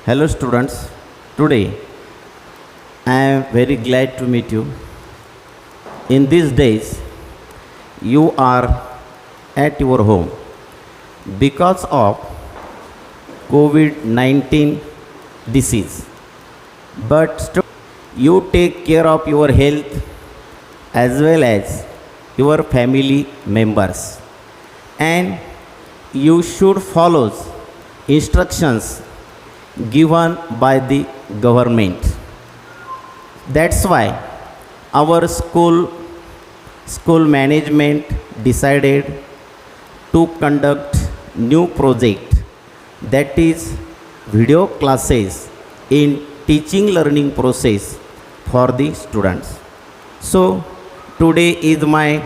Hello students, today I am very glad to meet you. In these days, you are at your home because of COVID-19 disease. But you take care of your health as well as your family members, and you should follow instructions given by the government. That's why our school management decided to conduct new project, that is video classes in teaching learning process for the students. So today is my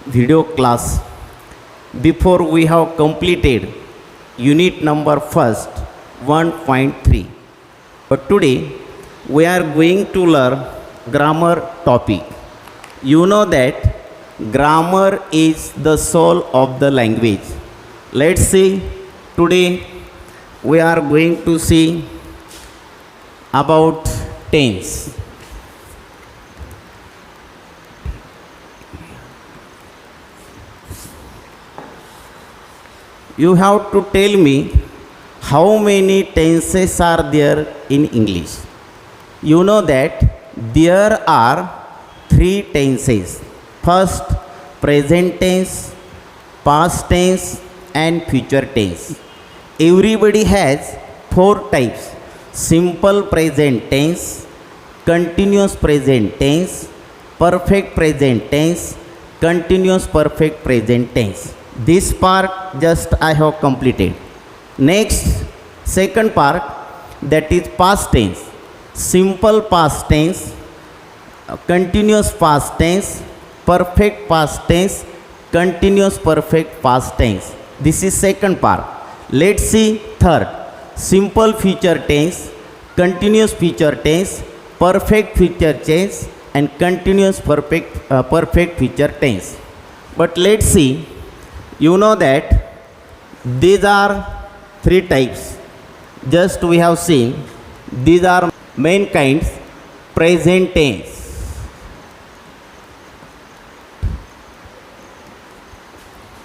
video class. Before we have completed unit number first 1.3, but today we are going to learn grammar topic. You know that grammar is the soul of the language. Let's see, today we are going to see about tense. You have to tell me how many tenses are there in English. You know that there are three tenses. First, present tense, past tense, and future tense. Everybody has four types: simple present tense, continuous present tense, perfect present tense, continuous perfect present tense. This part just I have completed. Next, second part, that is past tense. Simple past tense, continuous past tense, perfect past tense, continuous perfect past tense. This is second part. Let's see third. Simple future tense, continuous future tense, perfect future tense, and continuous perfect future tense. But let's see. You know that these are three types. Just we have seen these are main kinds: present tense,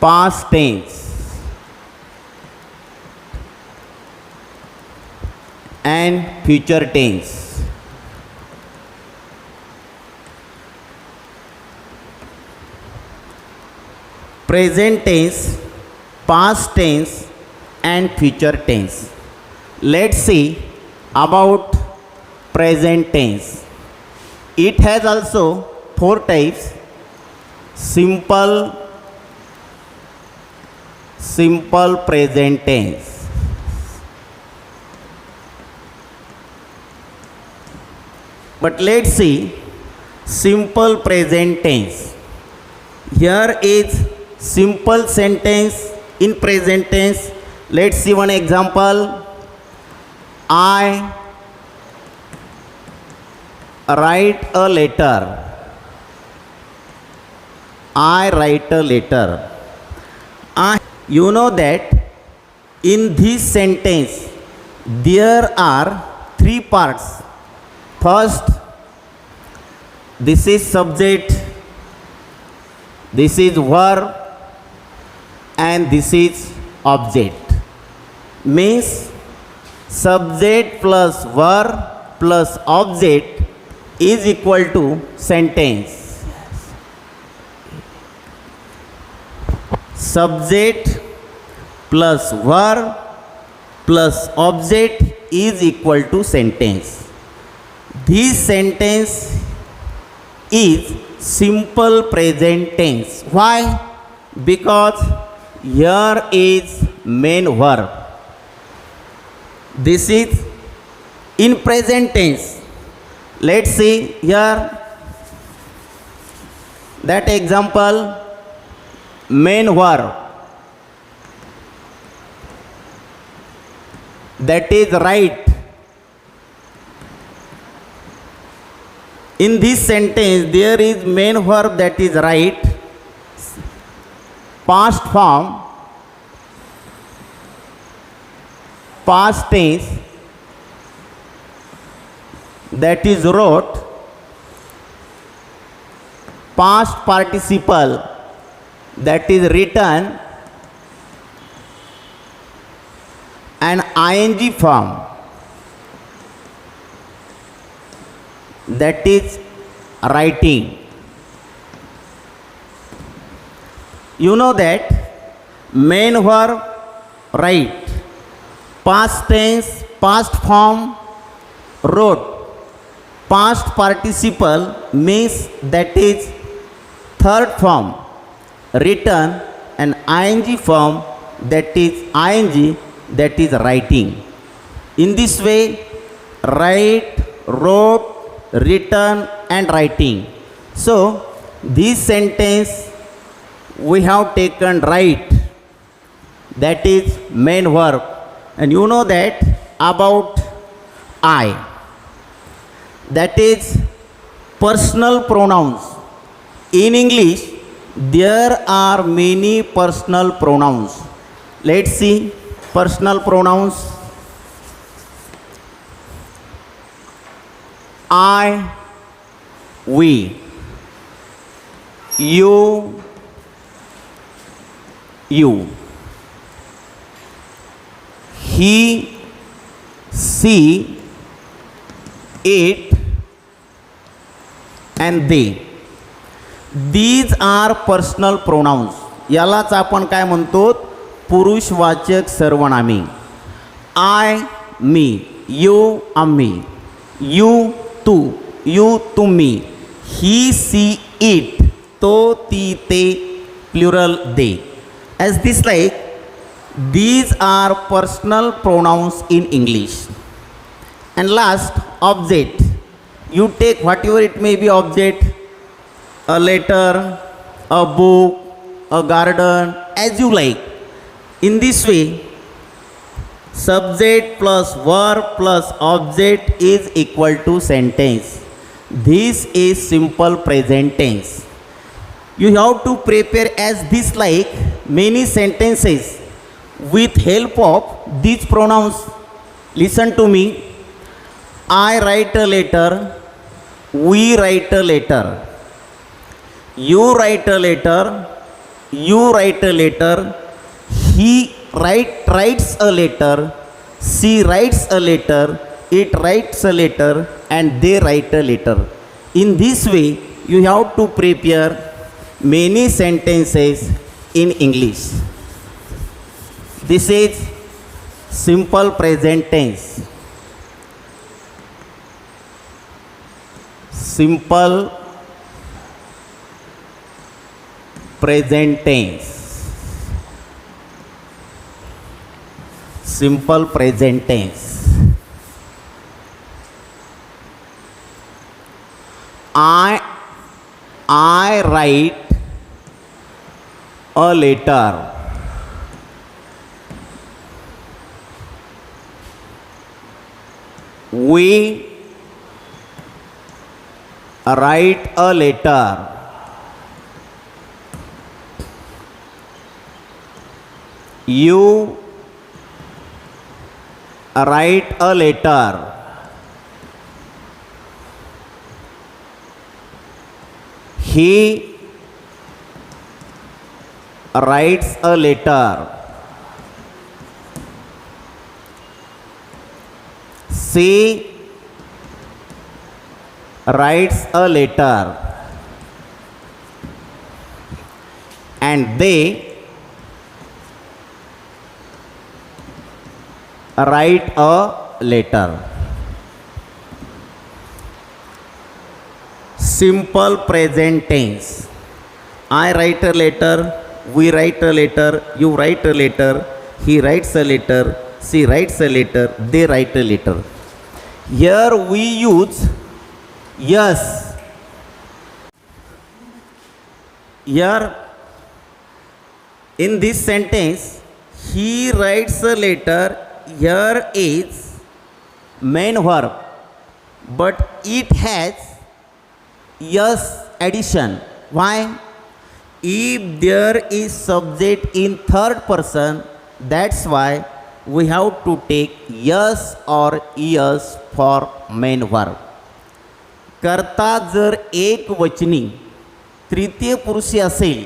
past tense, and future tense. Present tense, past tense, and future tense. Let's see about present tense. It has also four types: simple present tense, but let's see simple present tense. Here is simple sentence in present tense. Let's see one example. I write a letter. I write a letter. You know that in this sentence there are three parts. First, this is subject, this is verb, and this is object. Means subject plus verb plus object is equal to sentence. Subject plus verb plus object is equal to sentence. This sentence is simple present tense. Why? Because here is main verb. This is in present tense. Let's see here that example. Main verb, that is write. In this sentence there is main verb, that is write. Past form, past tense, that is wrote, past participle that is written, and ing form that is writing. You know that main verb write, past tense past form wrote, past participle means that is third form written, and ing form that is ing that is writing. In this way, write, wrote, written and writing. So this sentence we have taken write, that is main verb. And you know that about I, that is personal pronouns. In English there are many personal pronouns. Let's see personal pronouns. I, we, you, you, he, she, it and they. These are personal pronouns. यालाच आपण काय म्हणतो, पुरुषवाचक सर्वनामी. I, me, you, आम्ही, you, तू, you, तुम्ही, he, she, it, तो, ती, ते, plural they. As this like, these are personal pronouns in English. And last, object. You take whatever it may be object, a letter, a book, a garden, as you like. In this way, subject plus verb plus object is equal to sentence. This is simple present tense. You have to prepare as this like many sentences with help of these pronouns. Listen to me. I write a letter, we write a letter, you write a letter, you write a letter, he writes a letter, she writes a letter, it writes a letter and they write a letter. In this way you have to prepare many sentences in English. This is simple present tense. Simple present tense. Simple present tense. I write a letter. We write a letter. You write a letter. He writes a letter. She writes a letter. And they write a letter. Simple present tense. I write a letter, we write a letter, you write a letter, he writes a letter, she writes a letter, they write a letter. Here we use yes. Here in this sentence, he writes a letter. Here is main verb, but it has yes addition. Why? If there is subject in third person, that's why we have to take yes or es for main verb. कर्ता जर एक वचनी तृतीय पुरुषी असेल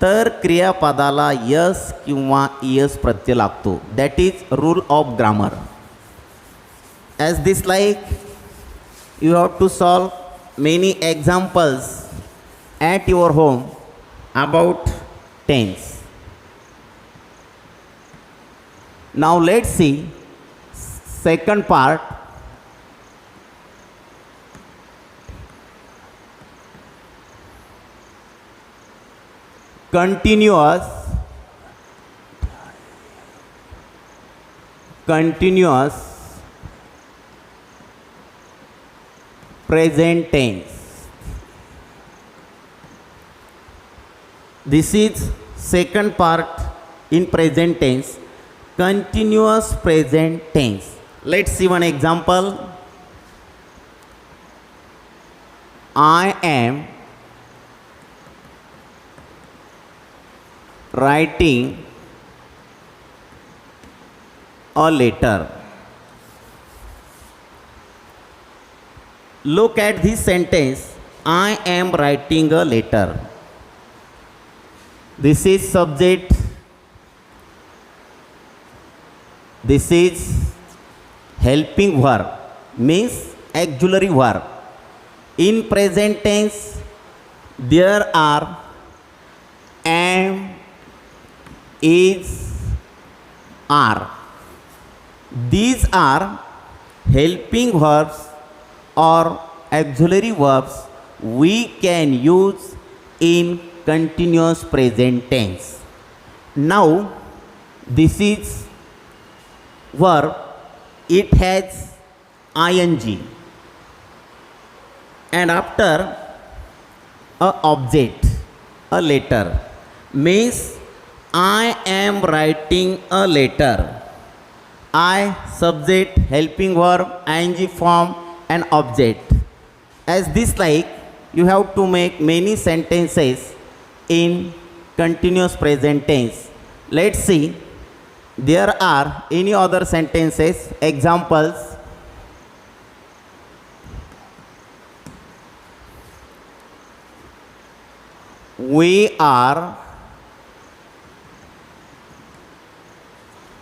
तर क्रियापदाला yes किंवा ES प्रत्यय लागतो. That is rule of grammar. As this like you have to solve many examples at your home about tense. Now let's see second part. Continuous present tense. This is second part in present tense, continuous present tense. Let's see one example. I am writing a letter. Look at this sentence. I am writing a letter. This is subject. This is helping verb, means auxiliary verb. In present tense, there are am, is, are. These are helping verbs or auxiliary verbs we can use in continuous present tense. Now this is verb, it has ing, and after a object, a letter, means I am writing a letter. I subject, helping verb, ing form and object. As this like, you have to make many sentences in continuous present tense. Let's see, there are any other sentences, examples. We are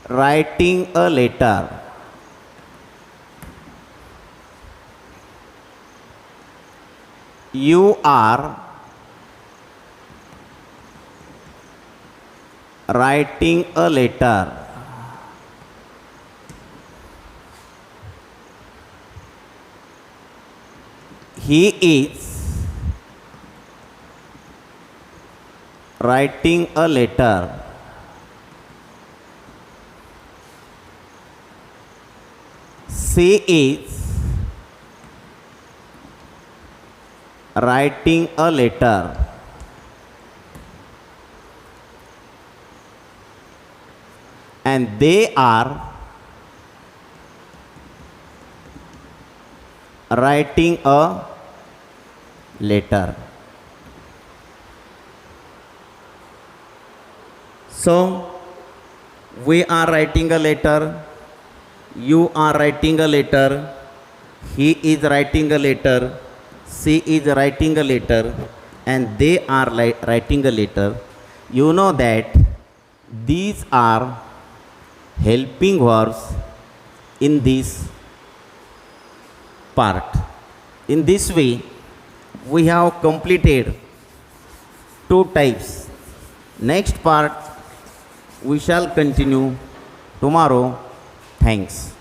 writing a letter. You are writing a letter. He is writing a letter. She is writing a letter. And they are writing a letter. So we are writing a letter, you are writing a letter, he is writing a letter, she is writing a letter, and they are writing a letter. You know that these are helping verbs in this part. In this way, we have completed two types. Next part we shall continue tomorrow. Thanks.